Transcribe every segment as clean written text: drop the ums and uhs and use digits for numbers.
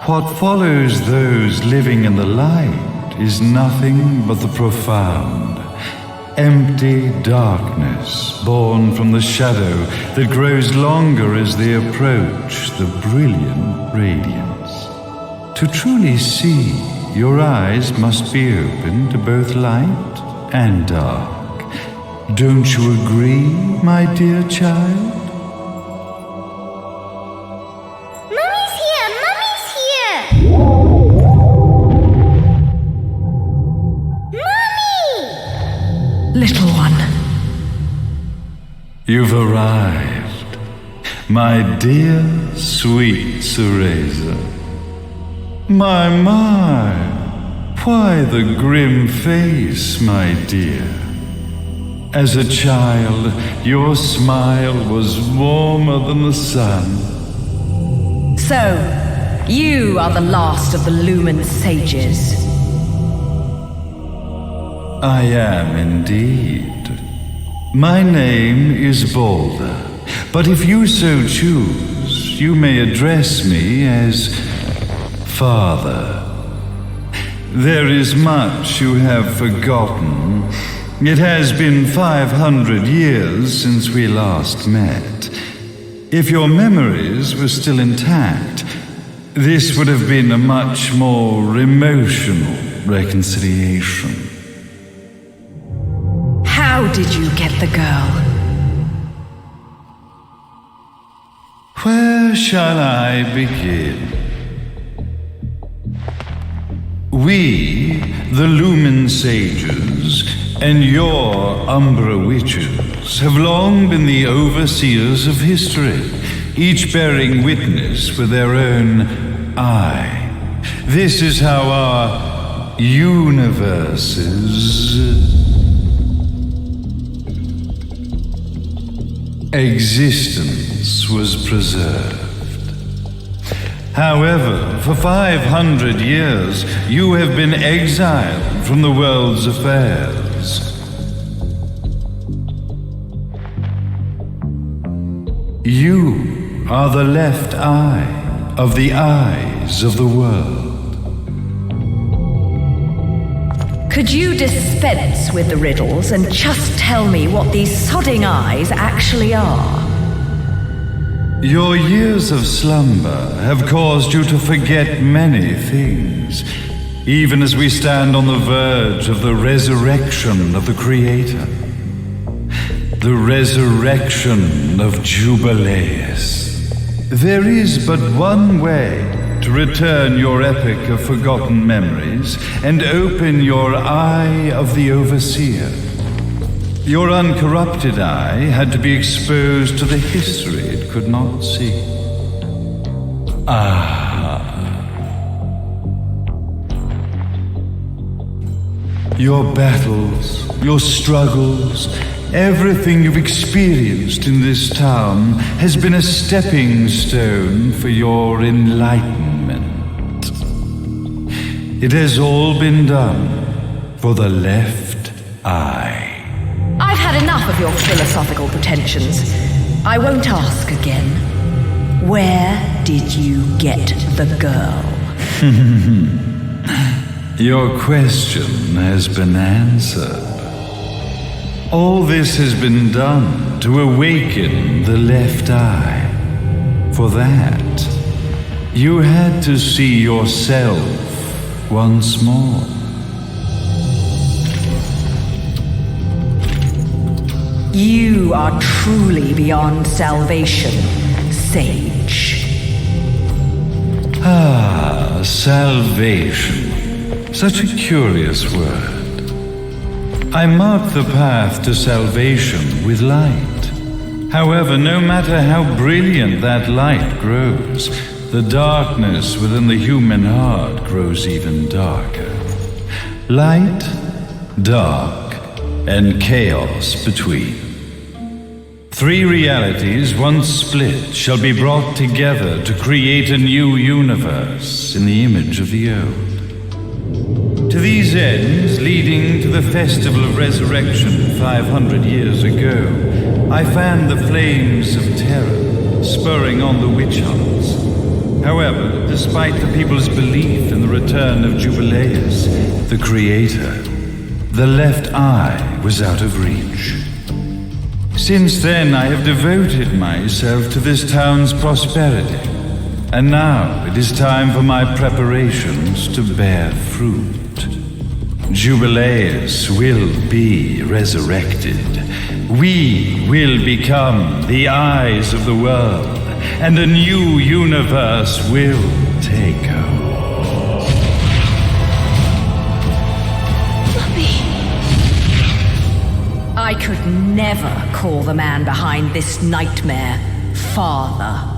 What follows those living in the light is nothing but the profound, empty darkness born from the shadow that grows longer as they approach the brilliant radiance. To truly see, your eyes must be open to both light and dark. Don't you agree, my dear child? Little one. You've arrived, my dear, sweet Cereza. My, why the grim face, my dear? As a child, your smile was warmer than the sun. So, you are the last of the Lumen sages. I am indeed. My name is Balder, but if you so choose, you may address me as Father. There is much you have forgotten. It has been 500 years since we last met. If your memories were still intact, this would have been a much more emotional reconciliation. How did you get the girl? Where shall I begin? We, the Lumen Sages, and your Umbra Witches, have long been the overseers of history, each bearing witness with their own eye. This is how our universes existence was preserved. However, for 500 years, you have been exiled from the world's affairs. You are the left eye of the eyes of the world. Could you dispense with the riddles and just tell me what these sodding eyes actually are? Your years of slumber have caused you to forget many things, even as we stand on the verge of the resurrection of the Creator. The resurrection of Jubileus. There is but one way to return your epic of forgotten memories and open your eye of the overseer. Your uncorrupted eye had to be exposed to the history it could not see. Your battles, your struggles, everything you've experienced in this town has been a stepping stone for your enlightenment. It has all been done for the left eye. I've had enough of your philosophical pretensions. I won't ask again. Where did you get the girl? Your question has been answered. All this has been done to awaken the left eye. For that, you had to see yourself once more. You are truly beyond salvation, sage. Salvation. Such a curious word. I mark the path to salvation with light. However, no matter how brilliant that light grows, the darkness within the human heart grows even darker. Light, dark, and chaos between. Three realities, once split, shall be brought together to create a new universe in the image of the old. To these ends, leading to the Festival of Resurrection 500 years ago, I fanned the flames of terror, spurring on the witch hunts. However, despite the people's belief in the return of Jubileus, the creator, the left eye was out of reach. Since then, I have devoted myself to this town's prosperity, and now it is time for my preparations to bear fruit. Jubileus will be resurrected. We will become the eyes of the world, and a new universe will take hold. Mummy! I could never call the man behind this nightmare father.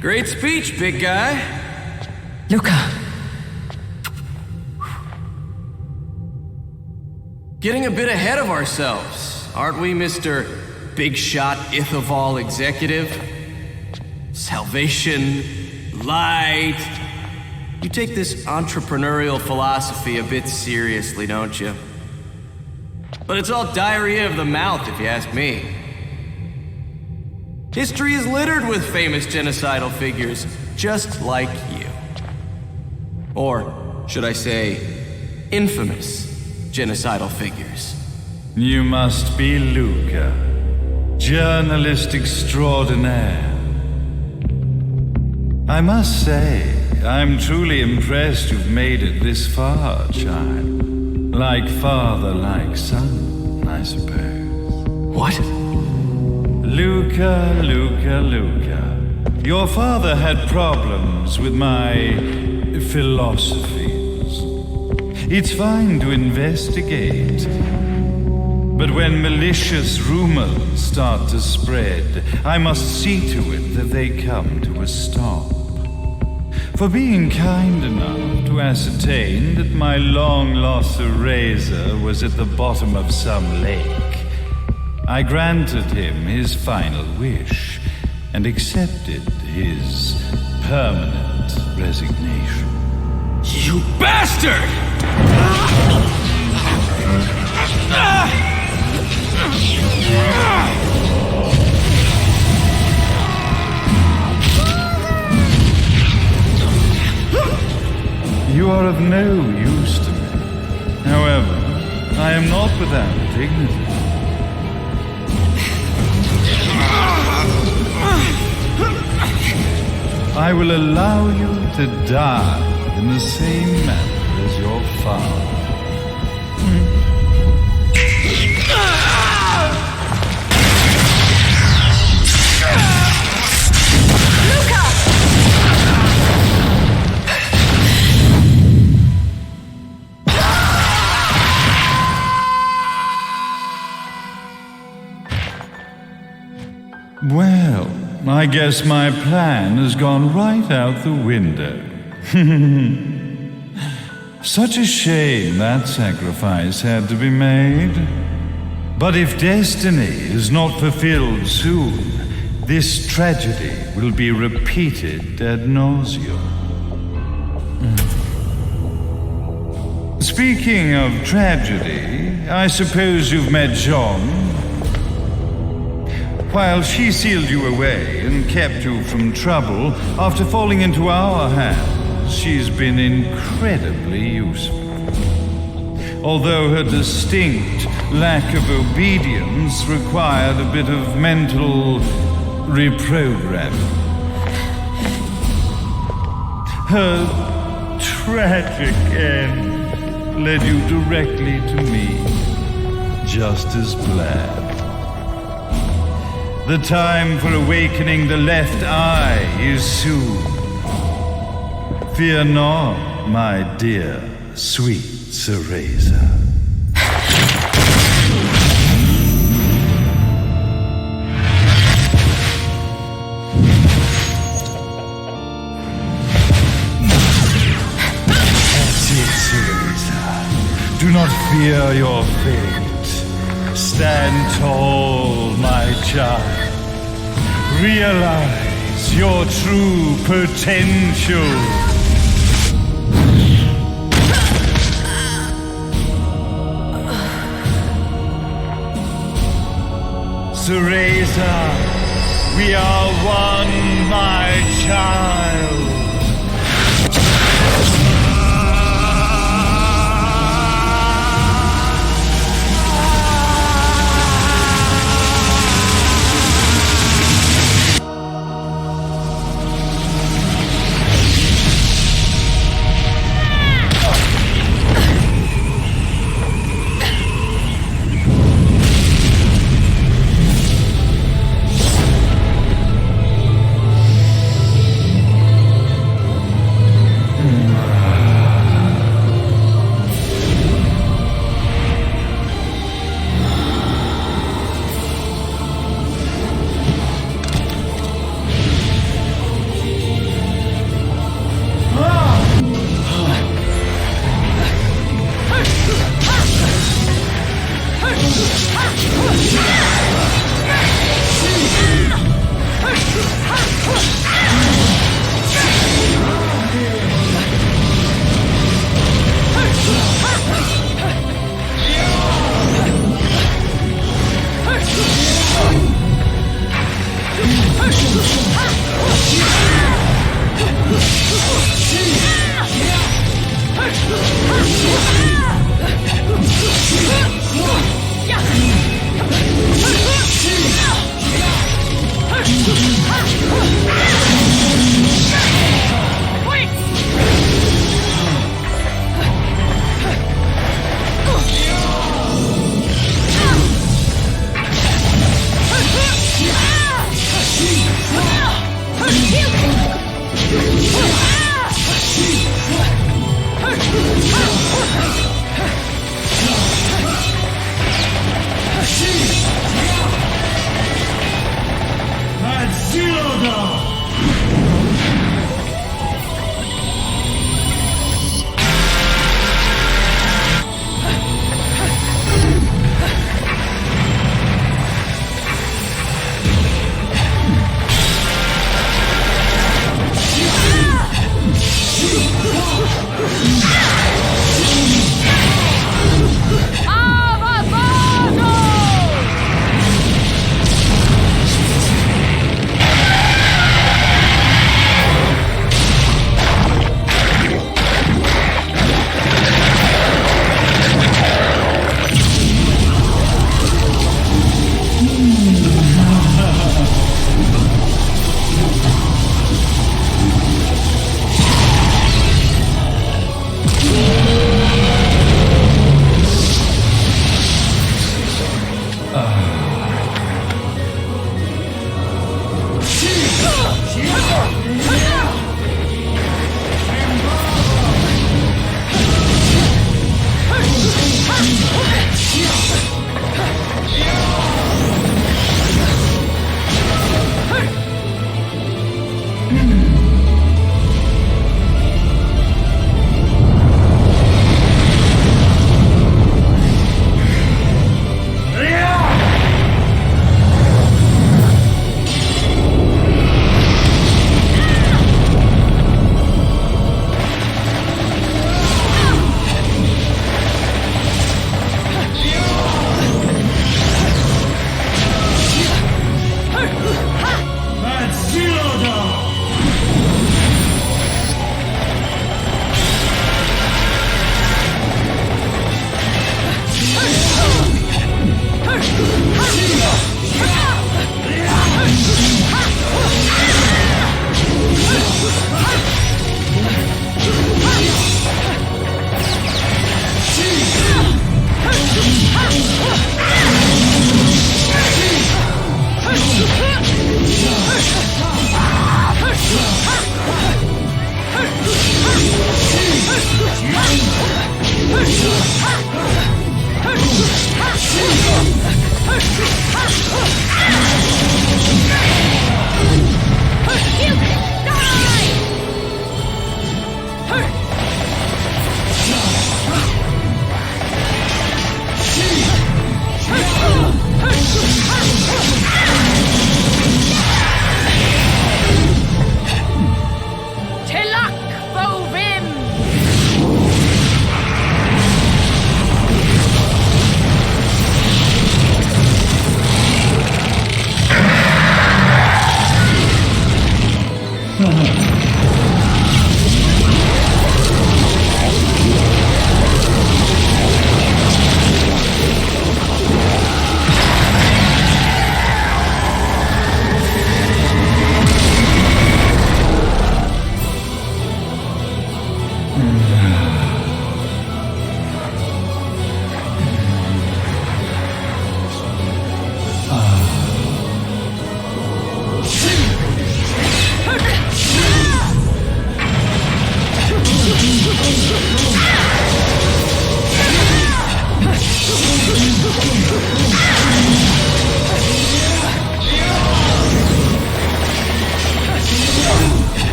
Great speech, big guy. Luca. Getting a bit ahead of ourselves, aren't we, Mr. Big Shot Ithoval Executive? Salvation, light. You take this entrepreneurial philosophy a bit seriously, don't you? But it's all diarrhea of the mouth, if you ask me. History is littered with famous genocidal figures, just like you. Or, should I say, infamous genocidal figures. You must be Luca, journalist extraordinaire. I must say, I'm truly impressed you've made it this far, child. Like father, like son, I suppose. What? Luca, Luca, Luca. Your father had problems with my philosophies. It's fine to investigate, but when malicious rumors start to spread, I must see to it that they come to a stop. For being kind enough to ascertain that my long-lost eraser was at the bottom of some lake, I granted him his final wish and accepted his permanent resignation. You bastard! You are of no use to me. However, I am not without dignity. I will allow you to die in the same manner as your father. Well, I guess my plan has gone right out the window. Such a shame that sacrifice had to be made. But if destiny is not fulfilled soon, this tragedy will be repeated ad nauseum. Speaking of tragedy, I suppose you've met Jean. While she sealed you away and kept you from trouble, after falling into our hands, she's been incredibly useful. Although her distinct lack of obedience required a bit of mental reprogramming. Her tragic end led you directly to me, just as planned. The time for awakening the left eye is soon. Fear not, my dear, sweet Cereza. That's it, Cereza. Do not fear your fate. Stand tall, my child. Realize your true potential. Teresa, we are one, my child.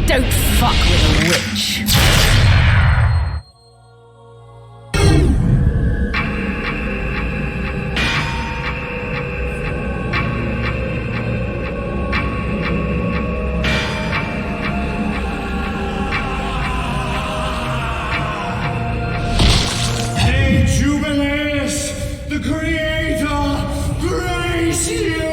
Don't fuck with a witch. Hey, Jubileus, the Creator, grace you!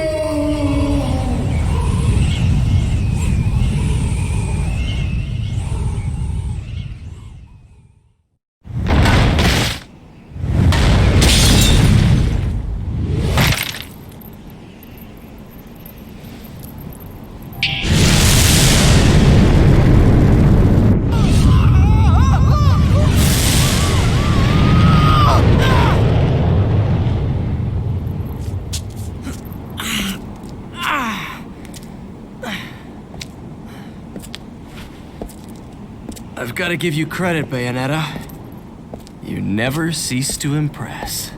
I've got to give you credit, Bayonetta. You never cease to impress.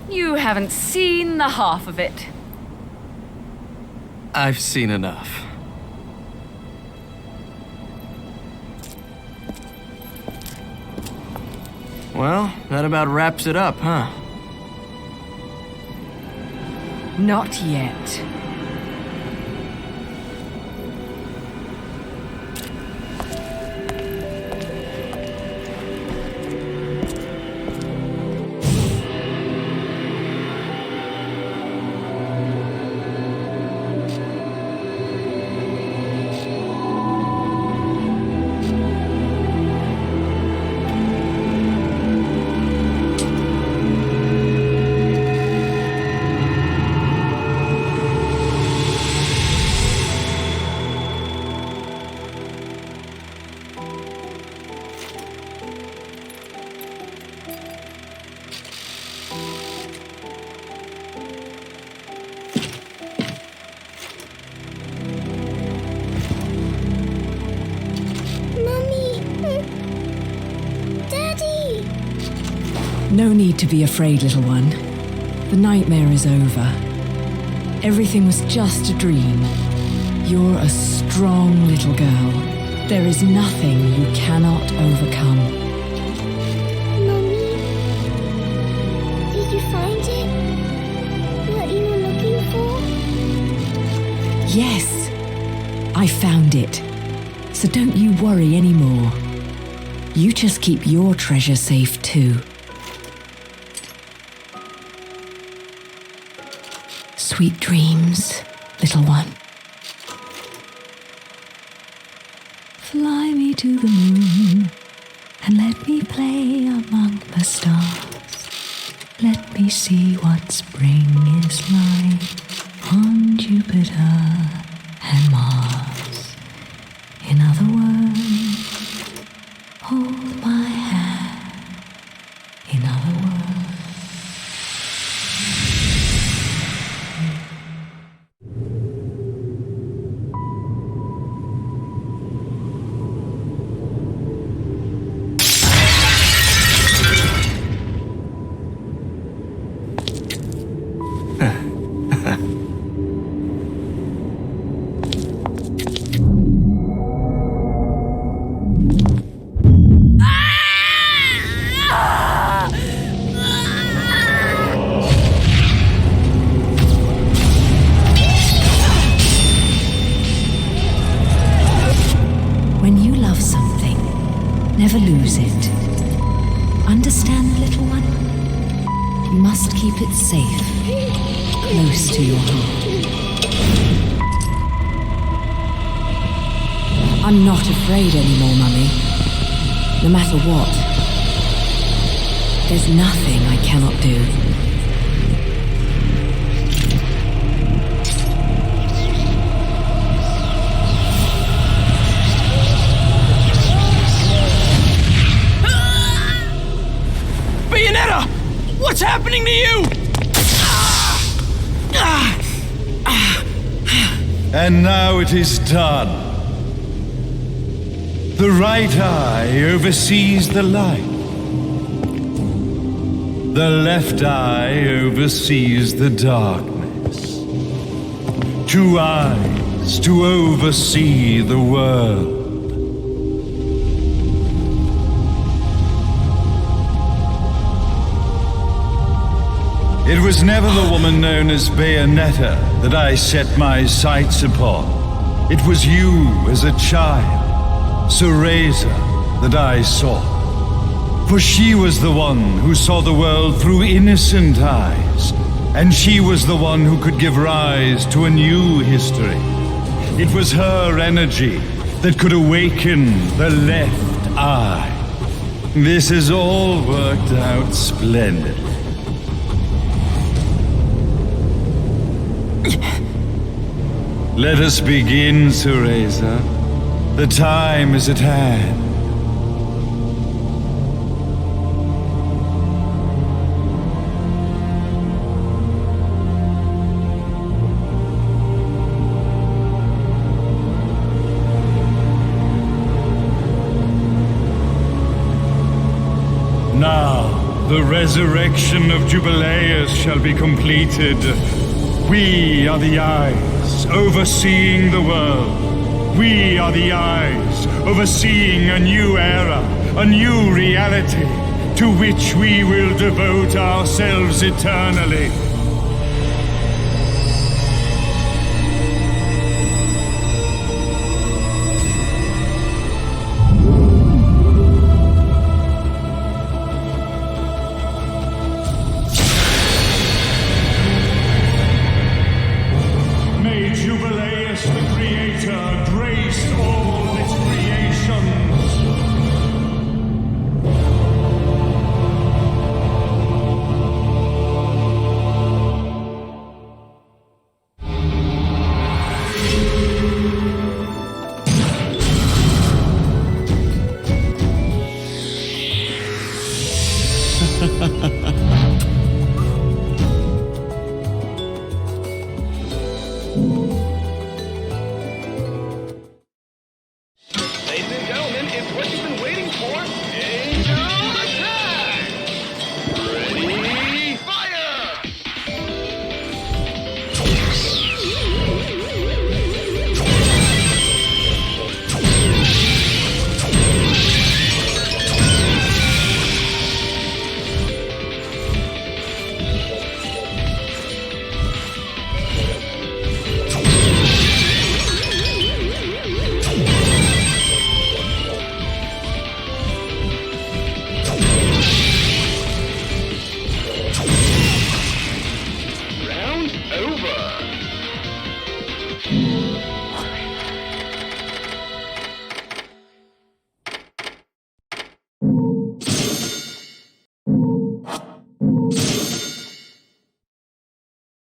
You haven't seen the half of it. I've seen enough. Well, that about wraps it up, huh? Not yet. No need to be afraid, little one. The nightmare is over. Everything was just a dream. You're a strong little girl. There is nothing you cannot overcome. Mommy, did you find it? What you were looking for? Yes, I found it. So don't you worry anymore. You just keep your treasure safe too. Sweet dreams, little one. Fly me to the moon and let me play among the stars. Let me see what spring is like on Jupiter and Mars. In other words, hold my hand. In other words. Never lose it. Understand, little one? You must keep it safe, close to your heart. I'm not afraid anymore, Mummy. No matter what. There's nothing I cannot do. Bayonetta! What's happening to you? And now it is done. The right eye oversees the light. The left eye oversees the darkness. 2 eyes to oversee the world. It was never the woman known as Bayonetta that I set my sights upon. It was you as a child, Cereza, that I sought. For she was the one who saw the world through innocent eyes, and she was the one who could give rise to a new history. It was her energy that could awaken the left eye. This has all worked out splendidly. Let us begin, Cereza. The time is at hand. Now, the resurrection of Jubileus shall be completed. We are the eyes overseeing the world. We are the eyes overseeing a new era, a new reality, to which we will devote ourselves eternally. Ladies and gentlemen, it's what you've been waiting for.